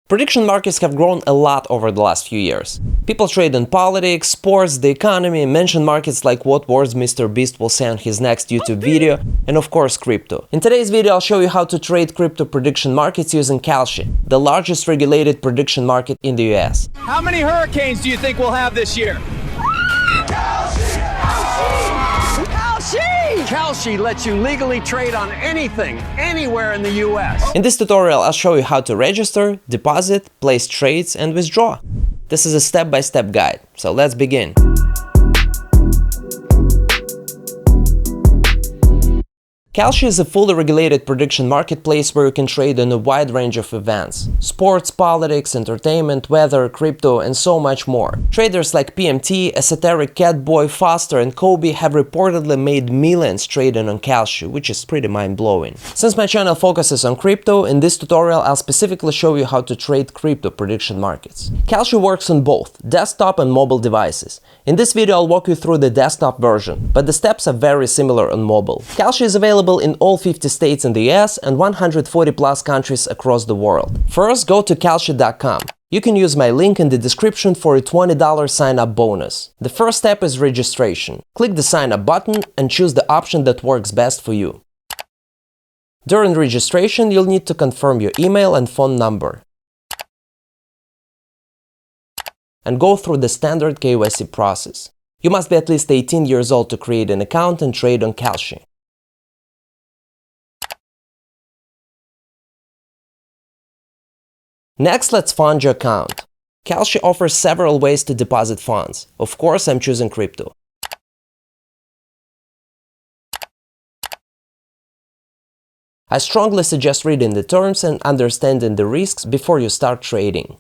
Prediction markets have grown a lot over the last few years. People trade in politics, sports, the economy, mention markets like what words Mr. Beast will say on his next YouTube video, and of course crypto. In today's video I'll show you how to trade crypto prediction markets using Kalshi, the largest regulated prediction market in the US. How many hurricanes do you think we'll have this year? Kalshi! Kalshi lets you legally trade on anything, anywhere in the US. In this tutorial I'll show you how to register, deposit, place trades, and withdraw. This is a step-by-step guide, so let's begin. Kalshi is a fully regulated prediction marketplace where you can trade on a wide range of events: sports, politics, entertainment, weather, crypto, and so much more. Traders like PMT, Esoteric, Catboy, Foster, and Kobe have reportedly made millions trading on Kalshi, which is pretty mind-blowing. Since my channel focuses on crypto, in this tutorial I'll specifically show you how to trade crypto prediction markets. Kalshi works on both desktop and mobile devices. In this video I'll walk you through the desktop version, but the steps are very similar on mobile. Kalshi is available in all 50 states in the US and 140 plus countries across the world. First, go to Kalshi.com. You can use my link in the description for a $20 sign-up bonus. The first step is registration. Click the sign up button and choose the option that works best for you. During registration, you'll need to confirm your email and phone number and go through the standard KYC process. You must be at least 18 years old to create an account and trade on Kalshi. Next, let's fund your account. Kalshi offers several ways to deposit funds. Of course, I'm choosing crypto. I strongly suggest reading the terms and understanding the risks before you start trading.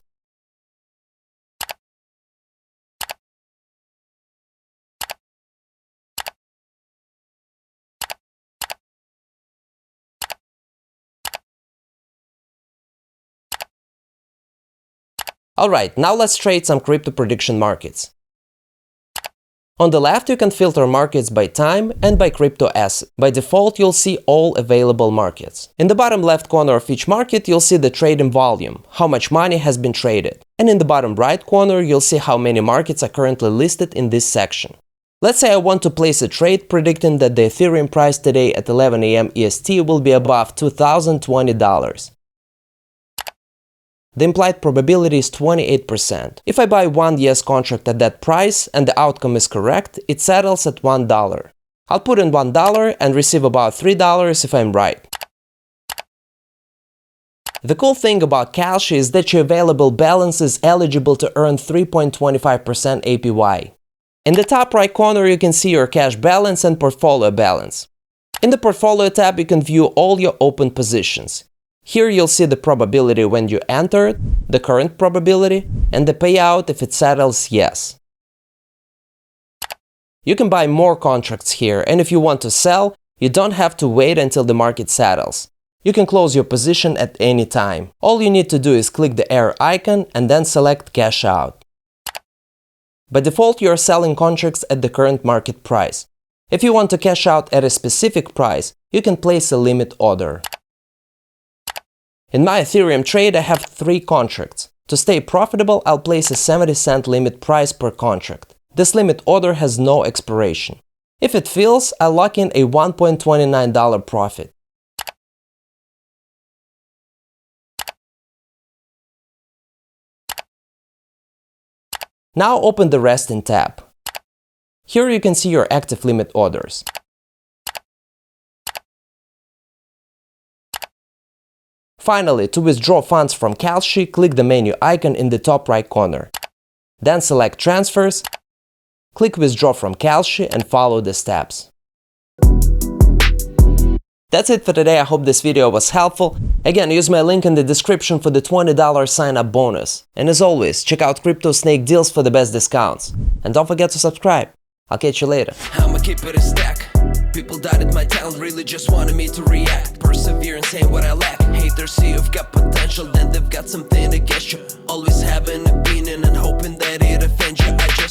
Alright, now let's trade some crypto prediction markets. On the left you can filter markets by time and by crypto asset. By default you'll see all available markets. In the bottom left corner of each market you'll see the trading volume, how much money has been traded. And in the bottom right corner you'll see how many markets are currently listed in this section. Let's say I want to place a trade predicting that the Ethereum price today at 11 AM EST will be above $2,020. The implied probability is 28%. If I buy one yes contract at that price and the outcome is correct, it settles at $1. I'll put in $1 and receive about $3 if I'm right. The cool thing about Kalshi is that your available balance is eligible to earn 3.25% APY. In the top right corner you can see your cash balance and portfolio balance. In the portfolio tab you can view all your open positions. Here you'll see the probability when you entered, the current probability, and the payout if it settles yes. You can buy more contracts here, and if you want to sell, you don't have to wait until the market settles. You can close your position at any time. All you need to do is click the arrow icon and then select cash out. By default, you are selling contracts at the current market price. If you want to cash out at a specific price, you can place a limit order. In my Ethereum trade, I have 3 contracts. To stay profitable, I'll place a 70-cent limit price per contract. This limit order has no expiration. If it fails, I'll lock in a $1.29 profit. Now open the Resting tab. Here you can see your active limit orders. Finally, to withdraw funds from Kalshi, click the menu icon in the top right corner. Then select Transfers, click Withdraw from Kalshi and follow the steps. That's it for today. I hope this video was helpful. Again, use my link in the description for the $20 sign-up bonus. And as always, check out CryptoSnake deals for the best discounts. And don't forget to subscribe. I'll catch you later. I'ma keep it a stack. People doubted my talent, really just wanted me to react. Persevere and say what I lack. Haters see you've got potential, then they've got something against you. Always have an opinion and hoping that it